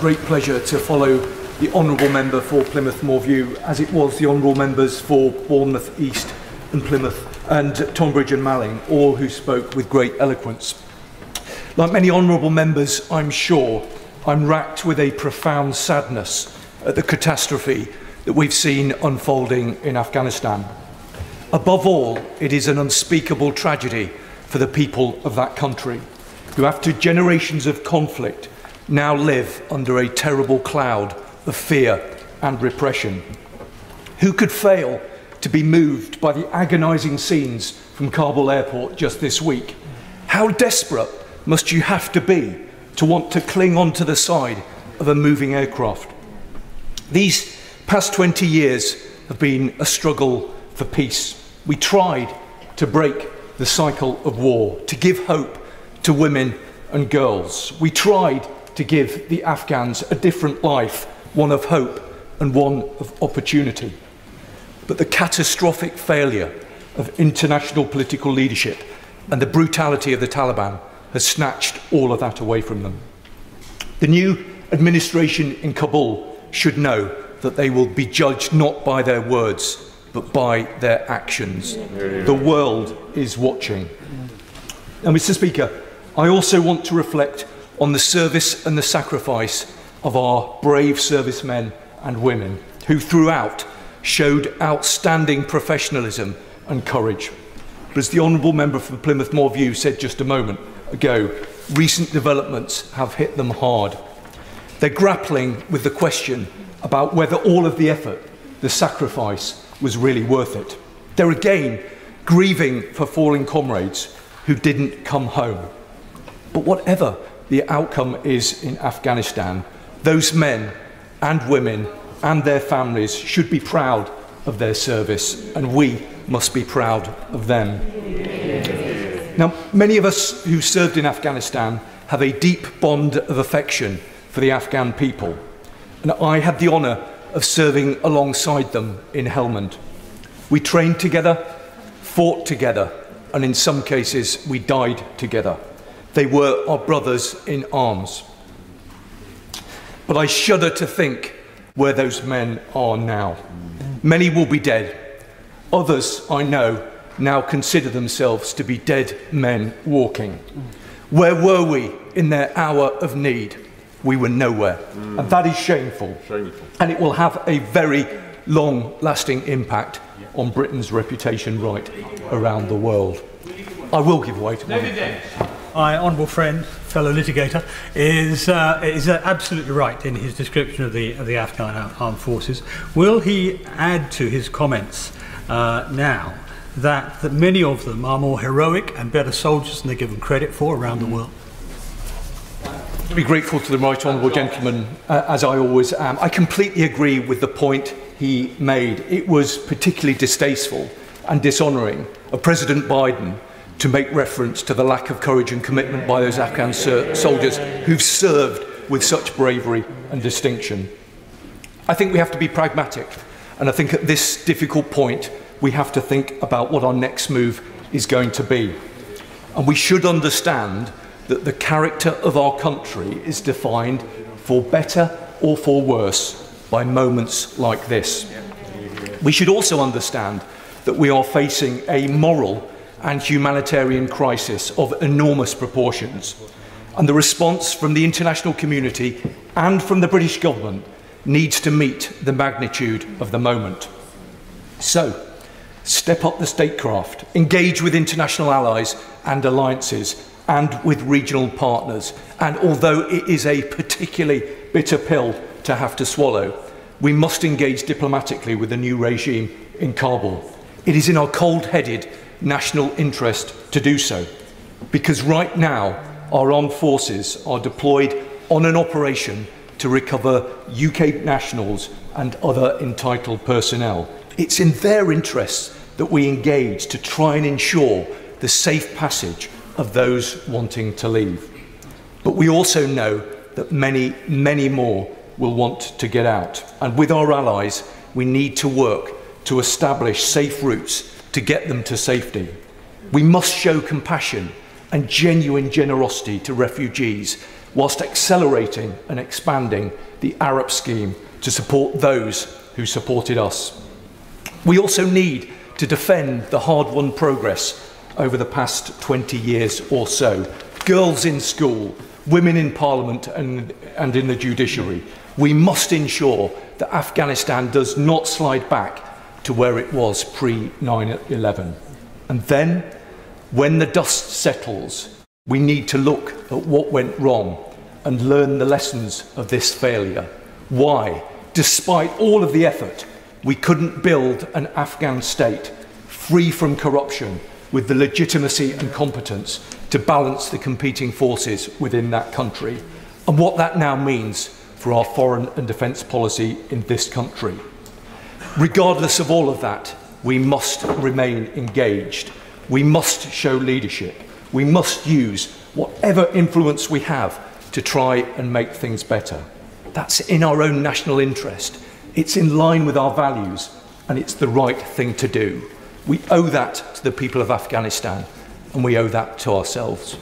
great pleasure to follow the Honourable Member for Plymouth Moorview, as it was the Honourable Members for Bournemouth East and Plymouth and Tonbridge and Malling, all who spoke with great eloquence. Like many Honourable Members, I'm sure, I'm racked with a profound sadness at the catastrophe that we've seen unfolding in Afghanistan. Above all, it is an unspeakable tragedy for the people of that country, who after generations of conflict now live under a terrible cloud of fear and repression. Who could fail to be moved by the agonising scenes from Kabul airport just this week? How desperate must you have to be to want to cling onto the side of a moving aircraft? These past 20 years have been a struggle for peace. We tried to break the cycle of war, to give hope to women and girls. We tried to give the Afghans a different life, one of hope and one of opportunity. But the catastrophic failure of international political leadership and the brutality of the Taliban has snatched all of that away from them. The new administration in Kabul should know that they will be judged not by their words, but by their actions. The world is watching. Now, Mr. Speaker, I also want to reflect on the service and the sacrifice of our brave servicemen and women, who throughout showed outstanding professionalism and courage. But as the Honourable Member for Plymouth Moorview said just a moment ago, recent developments have hit them hard. They're grappling with the question about whether all of the effort, the sacrifice, was really worth it. They're again grieving for fallen comrades who didn't come home. But whatever the outcome is in Afghanistan, those men and women and their families should be proud of their service, and we must be proud of them. Now, many of us who served in Afghanistan have a deep bond of affection for the Afghan people, and I had the honour of serving alongside them in Helmand. We trained together, fought together, and in some cases we died together. They were our brothers in arms. But I shudder to think where those men are now. Many will be dead. Others, I know, now consider themselves to be dead men walking. Where were we in their hour of need? We were nowhere. And that is shameful. And it will have a very long-lasting impact on Britain's reputation right around the world. I will give way to my honourable friend, fellow litigator, is absolutely right in his description of the Afghan armed forces. Will he add to his comments now that many of them are more heroic and better soldiers than they're given credit for around the world? To be grateful to the right honourable gentleman, as I always am. I completely agree with the point he made. It was particularly distasteful and dishonouring of President Biden to make reference to the lack of courage and commitment by those Afghan soldiers who've served with such bravery and distinction. I think we have to be pragmatic, and I think at this difficult point we have to think about what our next move is going to be. And we should understand that the character of our country is defined, for better or for worse, by moments like this. We should also understand that we are facing a moral and humanitarian crisis of enormous proportions, and the response from the international community and from the British government needs to meet the magnitude of the moment. So, step up the statecraft, engage with international allies and alliances, and with regional partners. And although it is a particularly bitter pill to have to swallow, we must engage diplomatically with the new regime in Kabul. It is in our cold-headed national interest to do so, because right now our armed forces are deployed on an operation to recover UK nationals and other entitled personnel. It's in their interests that we engage to try and ensure the safe passage of those wanting to leave. But we also know that many, many more will want to get out. And with our allies, we need to work to establish safe routes to get them to safety. We must show compassion and genuine generosity to refugees whilst accelerating and expanding the Arab scheme to support those who supported us. We also need to defend the hard-won progress over the past 20 years or so. Girls in school, women in Parliament and in the judiciary. We must ensure that Afghanistan does not slide back to where it was pre-9/11. And then, when the dust settles, we need to look at what went wrong and learn the lessons of this failure. Why, despite all of the effort, we couldn't build an Afghan state free from corruption with the legitimacy and competence to balance the competing forces within that country, and what that now means for our foreign and defence policy in this country. Regardless of all of that, we must remain engaged. We must show leadership. We must use whatever influence we have to try and make things better. That's in our own national interest. It's in line with our values, and it's the right thing to do. We owe that to the people of Afghanistan, and we owe that to ourselves.